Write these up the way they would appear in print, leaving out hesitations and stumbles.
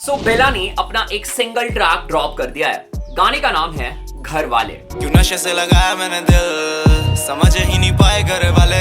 सो बेला ने अपना एक सिंगल ट्रैक ड्रॉप कर दिया है। गाने का नाम है घर वाले। क्यों नशे से लगाया मैंने दिल, समझ ही नहीं पाए घर वाले,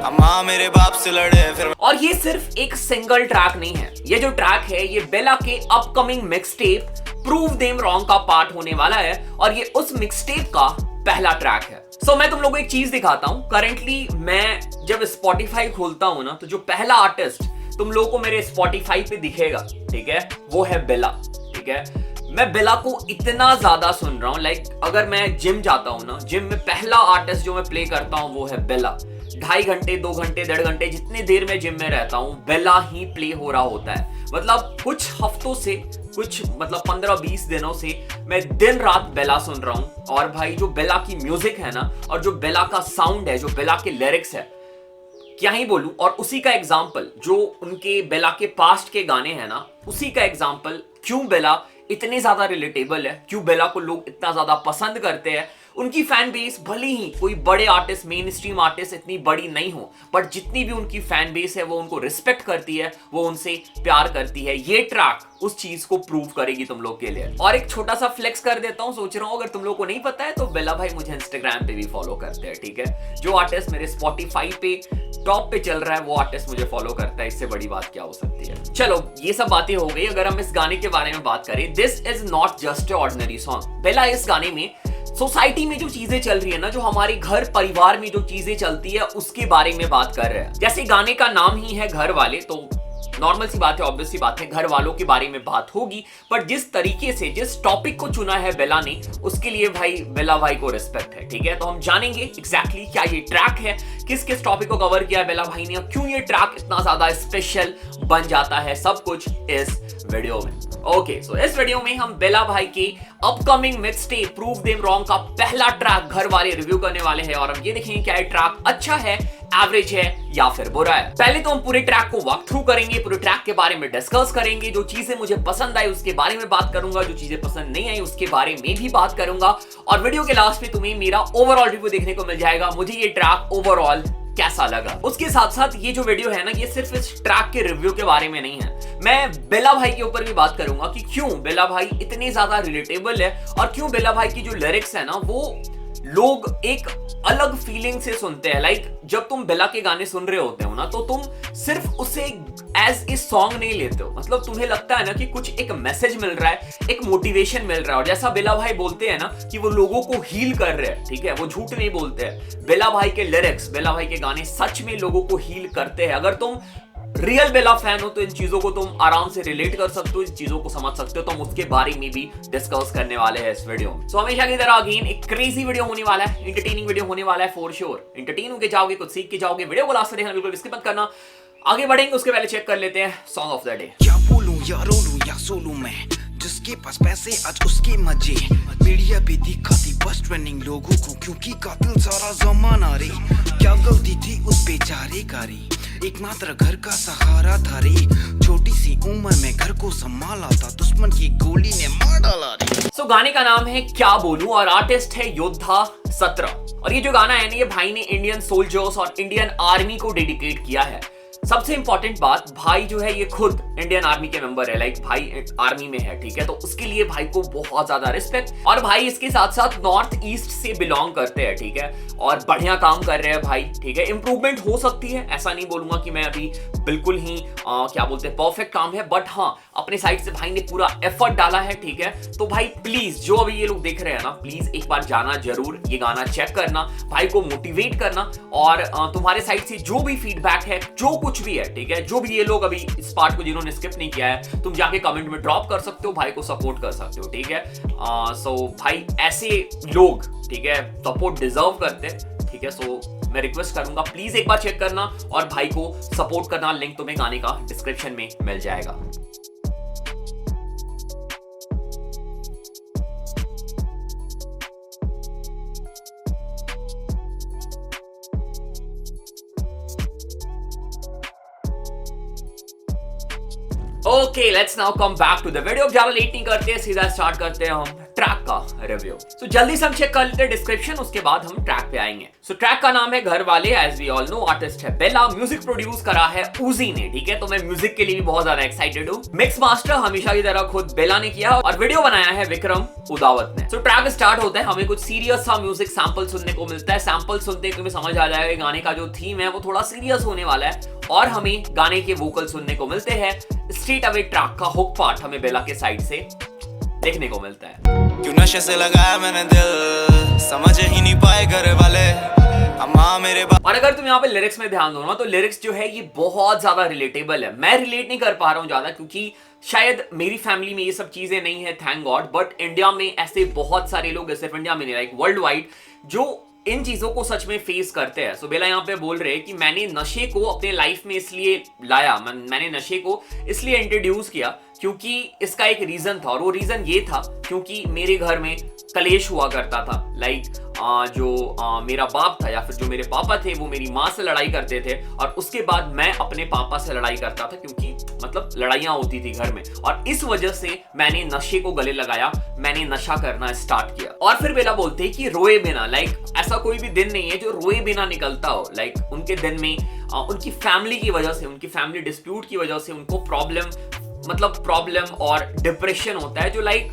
अम्मा मेरे बाप से लड़े फिर। और ये सिर्फ एक सिंगल ट्रैक नहीं है, ये जो ट्रैक है ये बेला के upcoming mixtape prove them wrong का पार्ट होने वाला है और ये उस मिक्सटेप का पहला ट्रैक है। सो मैं तुम लोगों को एक चीज दिखाता हूं। करंटली मैं जब स्पॉटिफाई खोलता हूं ना, तो जो पहला आर्टिस्ट तुम लोगों को मेरे स्पॉटिफाई पे दिखेगा, ठीक है, वो है बेला। ठीक है, मैं बेला को इतना ज्यादा सुन रहा हूं, लाइक अगर मैं जिम जाता हूं ना, जिम में पहला आर्टिस्ट जो मैं प्ले करता हूं वो है बेला। 2.5 घंटे 2 घंटे 1.5 घंटे जितने देर में जिम में रहता हूं, बेला ही प्ले हो रहा होता है। मतलब कुछ हफ्तों से, कुछ मतलब 15-20 दिनों से मैं दिन रात बेला सुन रहा हूं। और भाई जो बेला की म्यूजिक है ना, और जो बेला का साउंड है, जो बेला के लिरिक्स है, क्या ही बोलूं। और उसी का एग्जाम्पल जो उनके बेला के पास्ट के गाने हैं ना, उसी का एग्जाम्पल क्यों बेला इतने ज्यादा रिलेटेबल है, क्यों बेला को लोग इतना ज्यादा पसंद करते हैं। उनकी फैन बेस भले ही कोई बड़े आर्टिस्ट, मेन स्ट्रीम आर्टिस्ट इतनी बड़ी नहीं हो, बट जितनी भी उनकी फैन बेस है वो उनको रिस्पेक्ट करती है, वो उनसे प्यार करती है। ये ट्रैक उस चीज को प्रूव करेगी तुम लोग के लिए। और एक छोटा सा फ्लेक्स कर देता हूं, सोच रहा हूं अगर तुम लोग को नहीं पता है तो बेला भाई मुझे इंस्टाग्राम पे भी फॉलो करते हैं। ठीक है, जो आर्टिस्ट मेरे स्पॉटिफाई पे टॉप पे चल रहा है वो आर्टिस्ट मुझे फॉलो करता है। इससे बड़ी बात क्या हो सकती है। चलो ये सब बातें हो गई। अगर हम इस गाने के बारे में बात करें, this is not just a ordinary song. Bela इस गाने में सोसाइटी में जो चीजें चल रही है ना, जो हमारे घर परिवार में जो चीजें चलती है उसके बारे में बात कर रहे हैं। जैसे गाने का नाम ही है घर वाले, तो नॉर्मल सी बात है, ऑब्वियस सी बात है, घर वालों के बारे में बात होगी। पर जिस तरीके से, जिस टॉपिक को चुना है बेला ने, उसके लिए भाई बेला भाई को रिस्पेक्ट है। ठीक है, तो हम जानेंगे एग्जैक्टली क्या ये ट्रैक है, किस किस टॉपिक को कवर किया है बेला भाई ने, और क्यों ये ट्रैक इतना ज्यादा स्पेशल बन जाता है, सब कुछ इस वीडियो में। ओके, सो इस वीडियो में हम बेला भाई के upcoming mixtape prove them wrong का पहला ट्रैक घर वाले रिव्यू करने वाले हैं और हम ये देखेंगे क्या ये ट्रैक अच्छा है, एवरेज है या फिर बुरा है। पहले तो हम पूरे ट्रैक को वॉक थ्रू करेंगे, पूरे ट्रैक के बारे में डिस्कस करेंगे, जो चीजें मुझे पसंद आई उसके बारे में बात करूंगा, जो चीजें पसंद नहीं आई उसके बारे में भी बात करूंगा, और वीडियो के लास्ट में तुम्हें मेरा ओवरऑल रिव्यू देखने को मिल जाएगा, मुझे ये ट्रैक ओवरऑल कैसा लगा। उसके साथ साथ ये जो वीडियो है ना, ये सिर्फ इस ट्रैक के रिव्यू के बारे में नहीं है, मैं बेला भाई के ऊपर भी बात करूंगा कि क्यों बेला भाई इतने ज्यादा रिलेटेबल है और क्यों बेला भाई की जो लिरिक्स है ना वो लोग एक अलग फीलिंग से सुनते हैं। लाइक जब तुम बेला के गाने सुन रहे होते हो ना, तो तुम सिर्फ उसे एज ए सॉन्ग नहीं लेते हो, मतलब तुम्हें लगता है ना कि कुछ एक मैसेज मिल रहा है, एक मोटिवेशन मिल रहा है। और जैसा बेला भाई बोलते हैं ना कि वो लोगों को हील कर रहे हैं, ठीक है, वो झूठ नहीं बोलते हैं। बेला भाई के लिरिक्स, बेला भाई के गाने सच में लोगों को हील करते हैं। अगर तुम रियल बेला फैन हो तो इन चीजों को तुम आराम से रिलेट कर सकते हो, इस चीजों को समझ सकते हो, तो हम उसके बारे में भी डिस्कस करने वाले हैं इस वीडियो में। सो हमेशा की तरह अगेन एक क्रेजी वीडियो होने वाला है, इंटरटेनिंग वीडियो होने वाला है फॉर श्योर। इंटरटेन होके जाओगे, कुछ सीख के जाओगे। वीडियो को लास्ट तक देखना बिल्कुल स्किप मत करना। आगे बढ़ेंगे उसके पहले चेक कर लेते हैं सॉन्ग ऑफ द डे। क्या बोलूं या रोलूं या सोलूं मैं, जिसके पास पैसे आज उसके मजे, मीडिया भी दिखाती बस ट्रेंडिंग लोगों को, क्योंकि कातिल सारा जमाना रे। क्या गलती थी उस बेचारे का रे, एकमात्र घर का सहारा था रे, छोटी सी उम्र में घर को संभाला था, दुश्मन की गोली ने मार डाला रे। सो गाने का नाम है क्या बोलूं और आर्टिस्ट है योद्धा 17। और ये जो गाना है ना, ये भाई ने इंडियन सोल्जर्स और इंडियन आर्मी को डेडिकेट किया है। सबसे इंपॉर्टेंट बात, भाई जो है ये खुद इंडियन आर्मी के मेंबर है, लाइक भाई आर्मी में है, ठीक है, तो उसके लिए भाई को बहुत ज्यादा रिस्पेक्ट। और भाई इसके साथ साथ नॉर्थ ईस्ट से बिलोंग करते हैं, ठीक है, और बढ़िया काम कर रहे हैं भाई, ठीक है। इंप्रूवमेंट हो सकती है, ऐसा नहीं बोलूंगा कि मैं अभी बिल्कुल ही क्या बोलते हैं परफेक्ट काम है, बट हाँ अपने साइड से भाई ने पूरा एफर्ट डाला है, ठीक है। तो भाई प्लीज जो अभी ये लोग देख रहे हैं ना, प्लीज एक बार जाना जरूर, ये गाना चेक करना, भाई को मोटिवेट करना, और तुम्हारे साइड से जो भी फीडबैक है, जो कुछ भी है, ठीक है, जो भी ये लोग अभी इस पार्ट को जिन्होंने स्किप नहीं किया है, तुम जाके कमेंट में ड्रॉप कर सकते हो, भाई को सपोर्ट कर सकते हो, ठीक है। सो भाई ऐसे लोग, ठीक है, सपोर्ट डिजर्व करते हैं, ठीक है। सो मैं रिक्वेस्ट करूंगा प्लीज एक बार चेक करना और भाई को सपोर्ट करना। लिंक तुम्हें गाने का डिस्क्रिप्शन में मिल जाएगा। Okay, let's now come back to the video. ज्यादा लेट नहीं करते, सीधा स्टार्ट करते हैं हम ट्रैक का रिव्यू। तो जल्दी से हम चेक कर लेते हैं डिस्क्रिप्शन, उसके बाद हम ट्रैक पे आएंगे। सो ट्रैक का नाम है घर वाले, as we all know. Artist है बेला, म्यूजिक प्रोड्यूस करा है उजी ने, ठीक है। तो मैं म्यूजिक के लिए भी बहुत ज्यादा एक्साइटेड हूँ। मिक्स मास्टर हमेशा की तरह खुद बेला ने किया और वीडियो बनाया है विक्रम उदावत ने। सो ट्रैक स्टार्ट होता है, हमें कुछ सीरियस सा म्यूजिक सैंपल सुनने को मिलता है। सैंपल सुनते ही तुम्हें समझ आ जाएगा गाने का जो थीम है वो थोड़ा सीरियस होने वाला है, और हमें गाने के वोकल सुनने को मिलते हैं। स्ट्रेट अवे ट्रैक का हुक पार्ट हमें बेला के साइड से देखने को मिलता है। क्यों नशे से लगाया मैंने दिल, समझ ही नहीं पाए घर वाले, अम्मा मेरे बाप। और अगर तुम यहाँ पे लिरिक्स में ध्यान दो ना, तो लिरिक्स जो है ये बहुत ज्यादा रिलेटेबल है। मैं रिलेट नहीं कर पा रहा हूँ ज्यादा, क्योंकि शायद मेरी फैमिली में ये सब चीजें नहीं है, थैंक गॉड। बट इंडिया में ऐसे बहुत सारे लोग, सिर्फ इंडिया में नहीं, लाइक वर्ल्ड वाइड, जो इन चीजों को सच में फेस करते हैं। सो बेला यहाँ पे बोल रहे हैं कि मैंने नशे को अपने लाइफ में इसलिए लाया, मैंने नशे को इसलिए इंट्रोड्यूस किया क्योंकि इसका एक रीजन था, और वो रीजन ये था क्योंकि मेरे घर में कलेश हुआ करता था। लाइक मेरा बाप था या फिर जो मेरे पापा थे वो मेरी माँ से लड़ाई करते थे, और उसके बाद मैं अपने पापा से लड़ाई करता था, क्योंकि मतलब लड़ाइयाँ होती थी घर में, और इस वजह से मैंने नशे को गले लगाया, मैंने नशा करना स्टार्ट किया। और फिर बेला बोलते हैं कि रोए बिना, लाइक ऐसा कोई भी दिन नहीं है जो रोए बिना निकलता हो। लाइक उनके दिन में उनकी फैमिली की वजह से, उनकी फैमिली डिस्प्यूट की वजह से उनको प्रॉब्लम और डिप्रेशन होता है, जो लाइक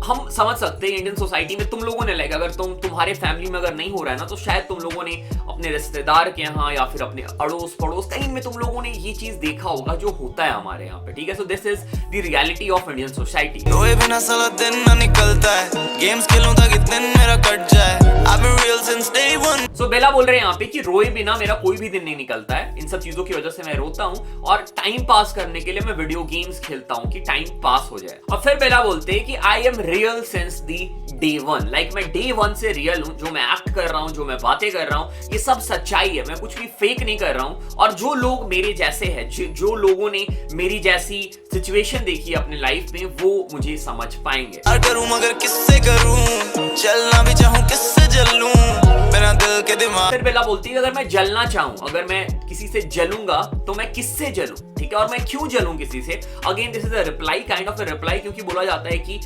हम समझ सकते हैं इंडियन सोसाइटी में। तुम लोगों ने लाइक अगर तुम्हारे फैमिली में अगर नहीं हो रहा है ना, तो शायद तुम लोगों ने अपने रिश्तेदार के यहाँ या फिर अपने अड़ोस पड़ोस कहीं में तुम लोगों ने ये चीज देखा होगा जो होता है हमारे यहाँ पे, ठीक है। So this is the reality of Indian society. रोए बिना साला दिन ना निकलता है, गेम्स खेलूं ताकि दिन मेरा कट जाए, I've been real since day one। सो बेला बोल रहे हैं यहाँ पे कि रोए बिना मेरा कोई भी दिन नहीं निकलता है, इन सब चीजों की वजह से मैं रोता हूँ, और टाइम पास करने के लिए मैं वीडियो गेम्स खेलता हूँ कि टाइम पास हो जाए। और फिर बेला बोलते हैं कि I am real since the day one, like मैं डे वन से रियल हूँ। जो मैं एक्ट कर रहा हूँ, जो मैं बातें कर रहा हूँ, ये सब सच्चाई है, मैं कुछ भी फेक नहीं कर रहा हूँ। और जो लोग मेरे जैसे हैं, जो लोगों ने मेरी जैसी सिचुएशन देखी है अपने लाइफ में, वो मुझे समझ पाएंगे। करूं मगर किससे करूं, चलना भी चाहूं किससे जलूं, बिना दिल के दिमाग। फिर बेला बोलती है अगर मैं जलना चाहूं, अगर मैं किसी से जलूंगा तो मैं किससे जलूं, ठीक है, और मैं क्यों जलूं किसी से। Again this is a reply, kind of a reply, क्योंकि बोला जाता है कि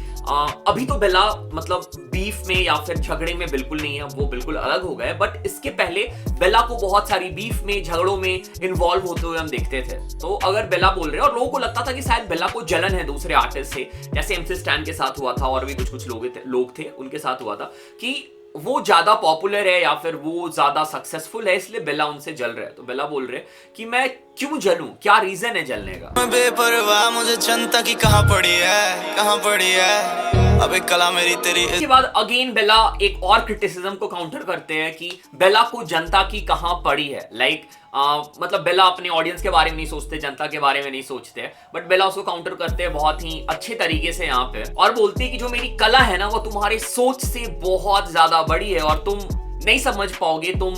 अभी तो बेला मतलब बीफ में या फिर झगड़े में बिल्कुल नहीं है, वो बिल्कुल अलग हो गए। बट इसके पहले बेला को बहुत सारी बीफ में, झगड़ों में इन्वॉल्व होते हुए हम देखते थे। तो अगर बेला बोल रहे हैं, और लोगों को लगता था कि शायद बेला को जलन है दूसरे आर्टिस्ट से, जैसे MC स्टैन के साथ हुआ था, और भी कुछ लोग थे उनके साथ हुआ था, कि वो ज्यादा पॉपुलर है या फिर वो ज्यादा सक्सेसफुल है, इसलिए बेला उनसे जल रहा है। तो बेला बोल रहे कि मैं क्यों जलूं, क्या रीजन है जलने का। मैं बेपरवाह, मुझे जनता की कहां पड़ी है, अब एक कला मेरी तेरी। इसके बाद अगेन बेला एक और क्रिटिसिज्म को काउंटर करते हैं कि बेला को जनता की कहां पड़ी है। लाइक मतलब बेला अपने ऑडियंस के बारे में नहीं सोचते, जनता के बारे में नहीं सोचते, बट बेला उसको काउंटर करते हैं बहुत ही अच्छे तरीके से यहाँ पे, और बोलते हैं कि जो मेरी कला है ना, वो तुम्हारे सोच से बहुत ज्यादा बड़ी है, और तुम नहीं समझ पाओगे, तुम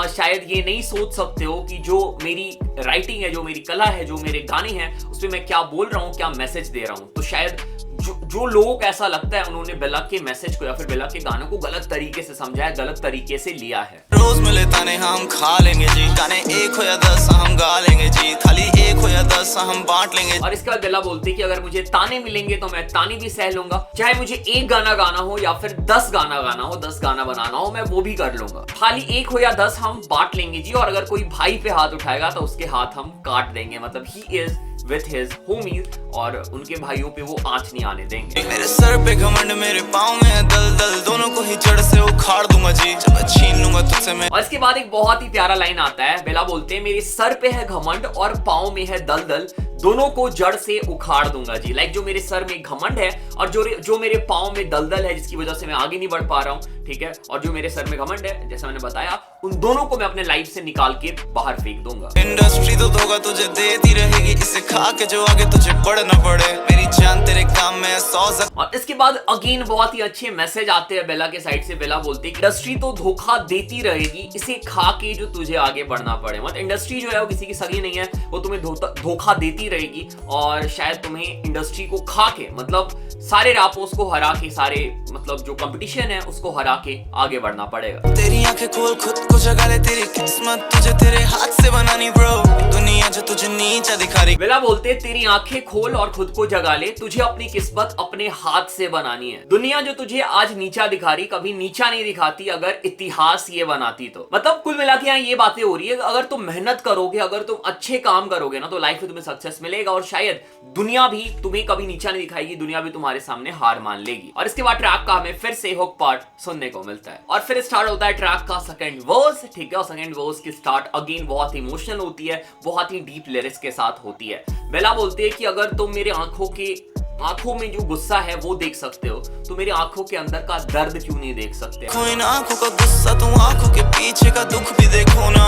शायद ये नहीं सोच सकते हो कि जो मेरी राइटिंग है, जो मेरी कला है, जो मेरे गाने हैं, उसमें मैं क्या बोल रहा हूँ, क्या मैसेज दे रहा हूँ। तो शायद जो लोगों को ऐसा लगता है, उन्होंने बेला के मैसेज को या फिर बेला के गानों को गलत तरीके से समझा है, गलत तरीके से लिया है। रोज मिले ताने हम खा लेंगे जी, गाने 1 हो या 10 हम गा लेंगे जी, खाली 1 हो या 10 हम बांट लेंगे। और इसके बाद बेला बोलती है कि अगर मुझे ताने मिलेंगे तो मैं ताने भी सह लूंगा, चाहे मुझे 1 गाना गाना हो या फिर 10 गाना गाना हो, 10 गाना बनाना हो, मैं वो भी कर लूंगा, खाली 1 हो या 10 हम बांट लेंगे जी। और अगर कोई भाई पे हाथ उठाएगा तो उसके हाथ हम काट देंगे, मतलब he is with his homies, और उनके भाइयों पे वो आंच नहीं आने देंगे। मेरे सर पे घमंड, मेरे पाँव में है दलदल, दोनों को ही जड़ से उखाड़ दूंगा जी, जब छीन लूंगा तुझसे मैं। और इसके बाद एक बहुत ही प्यारा लाइन आता है, बेला बोलते हैं मेरे सर पे है घमंड और पाँव में है दलदल, दोनों को जड़ से उखाड़ दूंगा जी। लाइक जो मेरे सर में घमंड है और जो मेरे पाँव में दलदल है, जिसकी वजह से मैं आगे नहीं बढ़ पा रहा हूँ, ठीक है, और जो मेरे सर में घमंड है, जैसा मैंने बताया, उन दोनों को मैं अपने लाइफ से निकाल के बाहर फेंक दूंगा। इंडस्ट्री तो धोखा तुझे देती रहेगी, इसे खा के जो आगे तुझे बढ़ना पड़े, मेरी जान तेरे काम में 100 और इसके बाद अगेन बहुत ही अच्छे मैसेज आते हैं बेला के साइड से। बेला बोलती है इंडस्ट्री तो धोखा देती रहेगी, इसे खा के जो तुझे आगे बढ़ना पड़े। मतलब इंडस्ट्री जो है वो किसी की सगी नहीं है, वो तुम्हें धोखा देती रहेगी और शायद तुम्हें इंडस्ट्री को खा के, मतलब सारे रैपर्स को हरा के, सारे मतलब जो कंपटीशन है उसको हरा के आगे बढ़ना पड़ेगा। तेरी आंखें खोल खुद को जगा ले, तेरी किस्मत तुझे तेरे हाथ से बनानी ब्रो, दुनिया जो तुझे नीचा दिखा रही। बेला बोलते तेरी आंखें खोल और खुद को जगा ले, तुझे अपनी किस्मत अपने हाथ से बनानी है। दुनिया जो तुझे आज नीचा दिखा रही कभी नीचा नहीं दिखाती अगर इतिहास ये बनाती तो। मतलब कुल मिला के यहाँ ये बातें हो रही है, अगर तुम मेहनत करोगे, अगर तुम अच्छे काम करोगे ना तो लाइफ में तुम्हें सक्सेस मिलेगा और शायद दुनिया भी तुम्हें कभी नीचा नहीं दिखाएगी, दुनिया भी तुम्हारे सामने हार मान लेगी। और इसके बाद ट्रैक का हमें फिर से हुक पार्ट सुनने को मिलता है और फिर स्टार्ट होता है ट्रैक का सेकंड वर्स, ठीक है। और सेकंड वर्स की स्टार्ट अगेन बहुत इमोशनल होती है, बहुत ही डीप लिरिक्स के साथ होती है। बेला बोलती है कि अगर तुम मेरे आंखों में जो गुस्सा है वो देख सकते हो तो मेरी आंखों के अंदर का दर्द क्यों नहीं देख सकते। कोई ना आंखों का गुस्सा, तुम आंखों के पीछे का दुख भी देखो ना,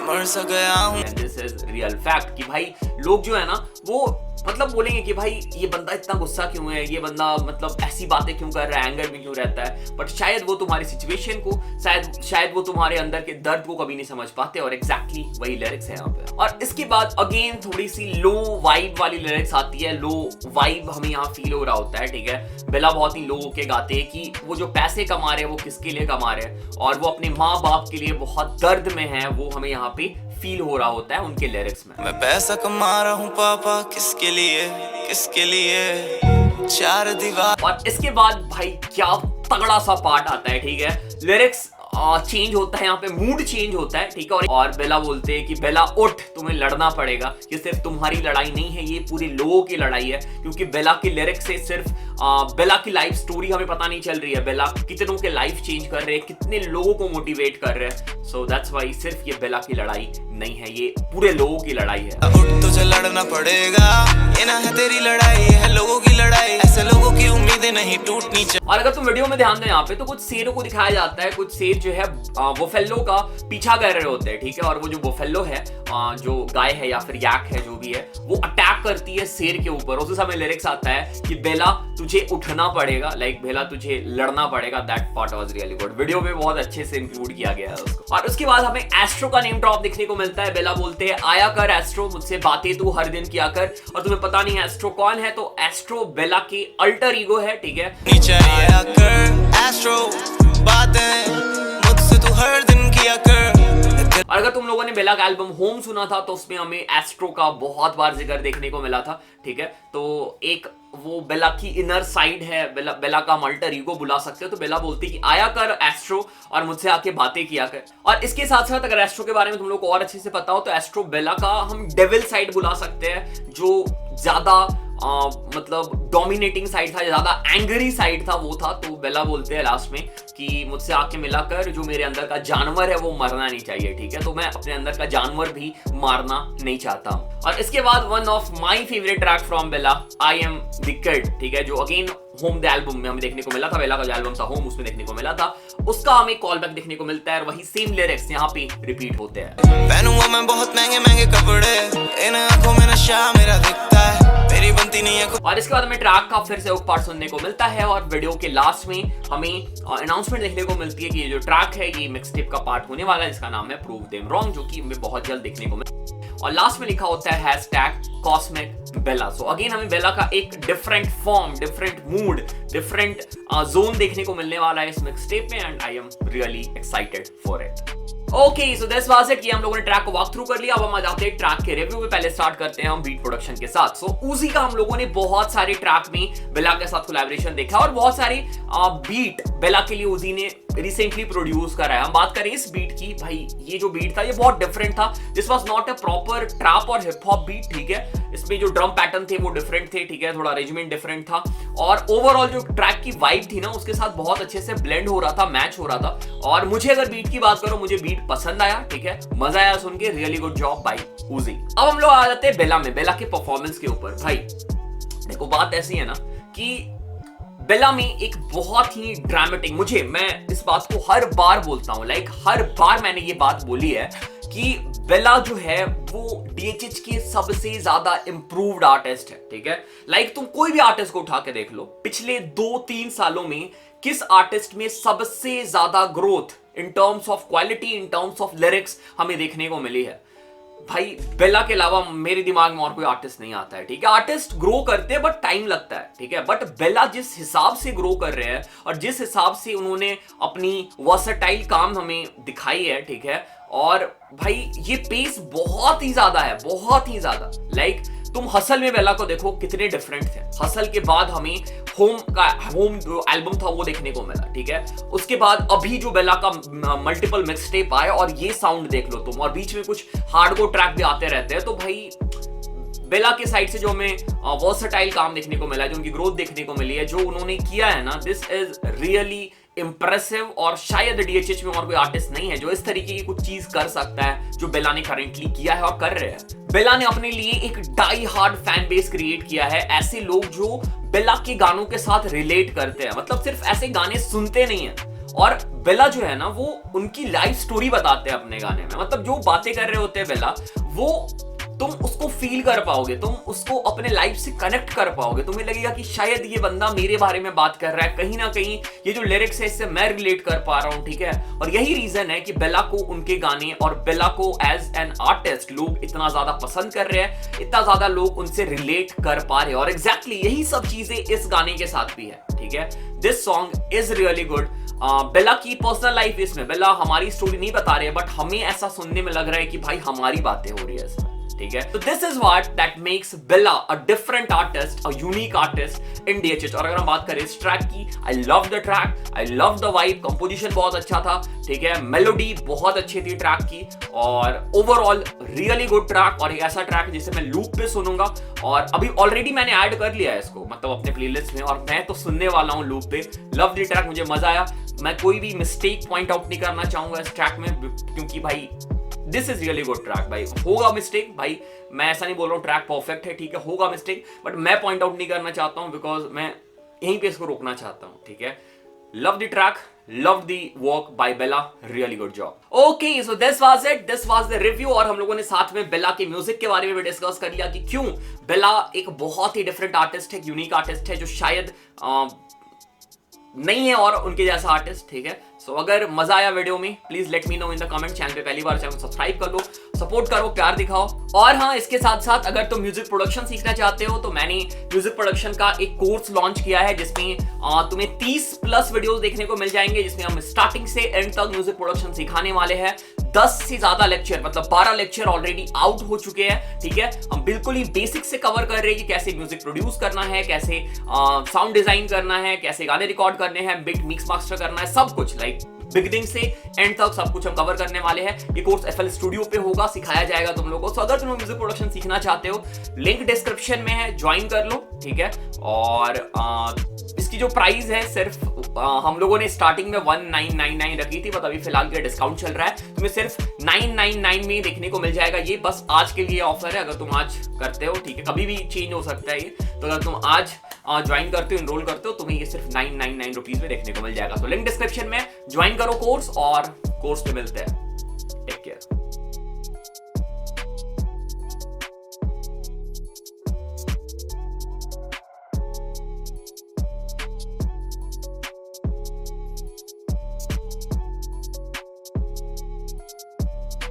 मर सा गया हूं। दिस इज रियल फैक्ट कि भाई लोग जो है ना वो मतलब बोलेंगे कि भाई ये बंदा इतना गुस्सा क्यों है, ये बंदा मतलब ऐसी बातें क्यों कर रहा है, एंगर में क्यों रहता है, बट शायद वो तुम्हारी सिचुएशन को, शायद वो तुम्हारे अंदर के दर्द को कभी नहीं समझ पाते। और एग्जैक्टली वही लिरिक्स है यहाँ पे। और इसके बाद अगेन थोड़ी सी लो वाइब वाली लिरिक्स आती है। लो वाइब हमें यहाँ फील हो रहा होता है, ठीक है। बेला बहुत ही लो के गाते हैं कि वो जो पैसे कमा रहे हैं वो किसके लिए कमा रहे हैं और वो अपने माँ बाप के लिए बहुत दर्द में है, वो हमें यहाँ पे फील हो रहा होता है उनके लिरिक्स में। मैं पैसा कमा रहा हूँ पापा, किसके लिए चार दीवार। और इसके बाद भाई क्या तगड़ा सा पार्ट आता है, ठीक है। लिरिक्स चेंज होता है, यहाँ पे मूड चेंज होता है, ठीक है। और बेला बोलते हैं कि बेला उठ, तुम्हें लड़ना पड़ेगा, ये सिर्फ तुम्हारी लड़ाई नहीं है, ये पूरे लोगों की लड़ाई है। क्योंकि बेला के लिरिक्स से सिर्फ बेला की लाइफ स्टोरी हमें पता नहीं चल रही है, बेला कितनों के लाइफ चेंज कर रहे हैं, कितने लोगों को मोटिवेट कर रहे हैं। सो दैट्स व्हाई सिर्फ ये बेला की लड़ाई नहीं है, ये पूरे लोगों की लड़ाई है। उठ तुझे लड़ना पड़ेगा, ये ना है तेरी लड़ाई, है लोगों की लड़ाई, ऐसे लोगों की उम्मीदें नहीं टूटनी चाहिए। और अगर तुम वीडियो में ध्यान दें यहाँ पे तो कुछ शेरों को दिखाया जाता है, कुछ शेर जो है बुफेलो का पीछा कर रहे होते हैं, ठीक है। और वो जो बुफेलो है, जो गाय है या फिर याक है जो भी है, वो अटैक करती है शेर के ऊपर। उस समय लिरिक्स आता है कि बेला तुझे उठना पड़ेगा, लाइक बेला तुझे लड़ना पड़ेगा। That part was really good, video में बहुत अच्छे से इंक्लूड किया गया है उसको। और उसके बाद हमें एस्ट्रो का नेम ड्रॉप देखने को मिलता है। बेला बोलते हैं आया कर एस्ट्रो, मुझसे बातें तू हर दिन किया कर। और तुम्हें पता नहीं है एस्ट्रो कौन है, तो एस्ट्रो बेला के अल्टर ईगो है, ठीक है। नीचे आया कर एस्ट्रो, बातें मुझसे तू हर दिन किया कर। और अगर तुम लोगों ने बेला का एल्बम होम सुना था तो उसमें हमें एस्ट्रो का बहुत बार जिक्र देखने को मिला था, ठीक है। तो एक वो बेला की इनर साइड है, बेला का हम अल्टर ईगो बुला सकते हो। तो बेला बोलती है कि आया कर एस्ट्रो और मुझसे आके बातें किया कर। और इसके साथ साथ अगर एस्ट्रो के बारे में तुम लोग को और अच्छे से पता हो तो एस्ट्रो बेला का हम डेविल साइड बुला सकते हैं, जो ज्यादा मतलब डोमिनेटिंग साइड था, ज्यादा एंग्री साइड था, वो था। तो बेला बोलते हैं लास्ट में कि मुझसे आके मिलाकर जो मेरे अंदर का जानवर है वो मरना नहीं चाहिए, ठीक है। तो मैं अपने अंदर का जानवर भी मारना नहीं चाहता हूँ। और इसके बाद one of my favourite track from Bella, I am the kid, ठीक है, जो अगेन होम द एल्बम में हमें देखने को मिला था। बेला का जो एल्बम था होम, उसमें देखने को मिला था, उसका हमें कॉल बैक देखने को मिलता है और वही सेम लिरिक्स यहाँ पे रिपीट होते हैं। पहनूंगा मैं बहुत महंगे महंगे कपड़े, इन आंखों में नशा मेरा दिखता है, मेरी बनती नहीं है। और इसके बाद हमें ट्रैक का फिर से एक पार्ट सुनने को मिलता है और वीडियो के लास्ट में हमें अनाउंसमेंट देखने को मिलती है कि ये जो ट्रैक है ये मिक्सटेप का पार्ट होने वाला है, जिसका नाम है प्रूव देम रॉन्ग, जो कि हमें बहुत जल्द देखने को मिलता है। और लास्ट में लिखा होता है #कॉस्मिक बेला। सो अगेन हमें बेला का एक different form, different mood, different zone देखने को मिलने वाला है इस मिक्सटेप में, and I am really excited for it. Okay, so this was it कि हम लोगों ने ट्रैक को वॉक थ्रू कर लिया। अब हम आ जाते हैं ट्रैक के रिव्यू में। पहले स्टार्ट करते हैं हम बीट प्रोडक्शन के साथ। सो उजी का हम लोगों ने बहुत सारे ट्रैक में बेला के साथ कोलैबोरेशन देखा और बहुत सारे बीट बेला के लिए उजी ने रिसेंटली प्रोड्यूस करा है। हम बात करें इस बीट की, भाई ये जो बीट था ये बहुत डिफरेंट था। This was not a proper trap और हिप हॉप बीट, ठीक है। इसमें जो ड्रम पैटर्न थे वो डिफरेंट थे, ठीक है, थोड़ा अरेंजमेंट डिफरेंट था और ओवरऑल जो ट्रैक की वाइब थी ना उसके साथ बहुत अच्छे से ब्लेंड हो रहा था, मैच हो रहा था। और मुझे अगर बीट की बात करो, मुझे बीट पसंद आया, ठीक है, मजा आया सुन के, रियली गुड जॉब बाय उजी। अब हम लोग आ जाते हैं बेला में, बेला के परफॉर्मेंस के ऊपर। भाई देखो बात ऐसी है ना कि बेला में एक बहुत ही ड्रामेटिक, मैं इस बात को हर बार बोलता हूं, लाइक हर बार मैंने ये बात बोली है कि बेला जो है वो डीएचएच के सबसे ज्यादा इंप्रूव्ड आर्टिस्ट है, ठीक है। लाइक तुम कोई भी आर्टिस्ट को उठा के देख लो, पिछले 2-3 सालों में किस आर्टिस्ट में सबसे ज्यादा growth in terms of quality, in terms of lyrics हमें देखने को मिली है। भाई बेला के अलावा मेरे दिमाग में और कोई आर्टिस्ट नहीं आता है, ठीक है। आर्टिस्ट ग्रो करते हैं बट टाइम लगता है, ठीक है। बट बेला जिस हिसाब से ग्रो कर रहे हैं और जिस हिसाब से उन्होंने अपनी वर्सेटाइल काम हमें दिखाई है, ठीक है। और भाई ये पेस बहुत ही ज्यादा है, बहुत ही ज्यादा। लाइक तुम हसल में बेला को देखो कितने डिफरेंट थे। हसल के बाद हमें होम जो एल्बम था वो देखने को मिला, ठीक है। उसके बाद अभी जो बेला का मल्टीपल मिक्स टेप आया और ये साउंड देख लो तुम, और बीच में कुछ हार्डकोर ट्रैक भी आते रहते हैं। तो भाई बेला के साइड से जो हमें वर्सेटाइल काम देखने को मिला है, जो उनकी ग्रोथ देखने को मिली है, जो उन्होंने किया है ना, दिस इज रियली इंप्रेसिव। और शायद डीएचएच में और कोई आर्टिस्ट नहीं है जो इस तरीके की कुछ चीज कर सकता है जो बेला ने करेंटली किया है और कर रहे हैं। बेला ने अपने लिए एक die hard fan base create किया है, ऐसे लोग जो बेला के गानों के साथ रिलेट करते हैं, मतलब सिर्फ ऐसे गाने सुनते नहीं है। और बेला जो है ना, वो उनकी लाइफ स्टोरी बताते हैं अपने गाने में, मतलब जो बातें कर रहे होते हैं बेला, वो तुम उसको फील कर पाओगे, तुम उसको अपने लाइफ से कनेक्ट कर पाओगे। तुम्हें लगेगा कि शायद ये बंदा मेरे बारे में बात कर रहा है, कहीं ना कहीं ये जो लिरिक्स है इससे मैं रिलेट कर पा रहा हूं, ठीक है। और यही रीजन है कि बेला को उनके गाने और बेला को एज एन आर्टिस्ट लोग इतना ज्यादा पसंद कर रहे हैं, इतना ज्यादा लोग उनसे रिलेट कर पा रहे हैं। और एग्जैक्टली यही सब चीजें इस गाने के साथ भी है, ठीक है। This song is really good. Bela की पर्सनल लाइफ इसमें, बेला हमारी स्टोरी नहीं बता रहे हैं, बट हमें ऐसा सुनने में लग रहा है कि भाई हमारी बातें हो रही है इसमें, ठीक है। तो this is what that makes Bella a different artist, a unique artist in DHH. और अगर हम बात करें इस ट्रैक की, I love the track, I love the vibe, composition बहुत अच्छा था, ठीक है। मेलोडी बहुत अच्छी थी ट्रैक की, और ओवरऑल रियली गुड ट्रैक। और एक ऐसा ट्रैक जिसे मैं लूप पे सुनूंगा, और अभी ऑलरेडी मैंने ऐड कर लिया है इसको, मतलब अपने प्लेलिस्ट में, और मैं तो सुनने वाला हूं लूप पे। लव द ट्रैक, मुझे मजा आया। मैं कोई भी मिस्टेक पॉइंट आउट नहीं करना चाहूंगा इस ट्रैक में, क्योंकि भाई this is really good track. भाई होगा मिस्टेक, भाई मैं ऐसा नहीं बोल रहा हूँ ट्रैक परफेक्ट है, ठीक है, होगा मिस्टेक, बट मैं पॉइंट आउट नहीं करना चाहता हूँ, बिकॉज मैं यहीं पे इसको रोकना चाहता हूँ, ठीक है। Love the track, love the work by Bella, really good job. Okay, so this was it, this was the review. और हम लोगों ने साथ में बेला के म्यूजिक के बारे में भी डिस्कस कर लिया कि क्यों बेला एक बहुत ही डिफरेंट आर्टिस्ट है, यूनिक आर्टिस्ट है, जो शायद नहीं है और उनके जैसा आर्टिस्ट, ठीक है। सो अगर मजा आया वीडियो में, please let me know in the comment. Channel पे पहली बार, चैनल को सब्सक्राइब कर लो, सपोर्ट करो, प्यार दिखाओ। और हाँ, इसके साथ साथ अगर तुम म्यूजिक प्रोडक्शन सीखना चाहते हो तो मैंने म्यूजिक प्रोडक्शन का एक कोर्स लॉन्च किया है, जिसमें तुम्हें 30+ वीडियोस देखने को मिल जाएंगे, जिसमें हम स्टार्टिंग से एंड तक म्यूजिक प्रोडक्शन सिखाने वाले हैं। 10 से ज्यादा लेक्चर, मतलब 12 लेक्चर ऑलरेडी आउट हो चुके हैं, ठीक है। हम बिल्कुल ही बेसिक से कवर कर रहे हैं कि कैसे म्यूजिक प्रोड्यूस करना है, कैसे साउंड डिजाइन करना है, कैसे गाने रिकॉर्ड करने हैं, बिग मिक्स मास्टर करना है, सब कुछ, लाइक बिगिनिंग से एंड तक सब कुछ हम कवर करने वाले हैं। ये कोर्स FL स्टूडियो पे होगा, सिखाया जाएगा तुम लोगों को। तो अगर तुम म्यूजिक प्रोडक्शन सीखना चाहते हो, लिंक डिस्क्रिप्शन में है, ज्वाइन कर लो, ठीक है। और इसकी जो प्राइस है, सिर्फ हम लोगों ने स्टार्टिंग में 1999 रखी थी, बट अभी फिलहाल के डिस्काउंट चल रहा है, तुम्हें सिर्फ 999 में देखने को मिल जाएगा। ये बस आज के लिए ऑफर है, अगर तुम आज करते हो, ठीक है, कभी भी चेंज हो सकता है ये। तो अगर तुम आज ज्वाइन करते हो, इनरोल करते हो, तुम्हें ये सिर्फ 999 रुपीज में देखने को मिल जाएगा। तो लिंक डिस्क्रिप्शन में, ज्वाइन करो कोर्स, और कोर्स पे मिलते हैं। Take care.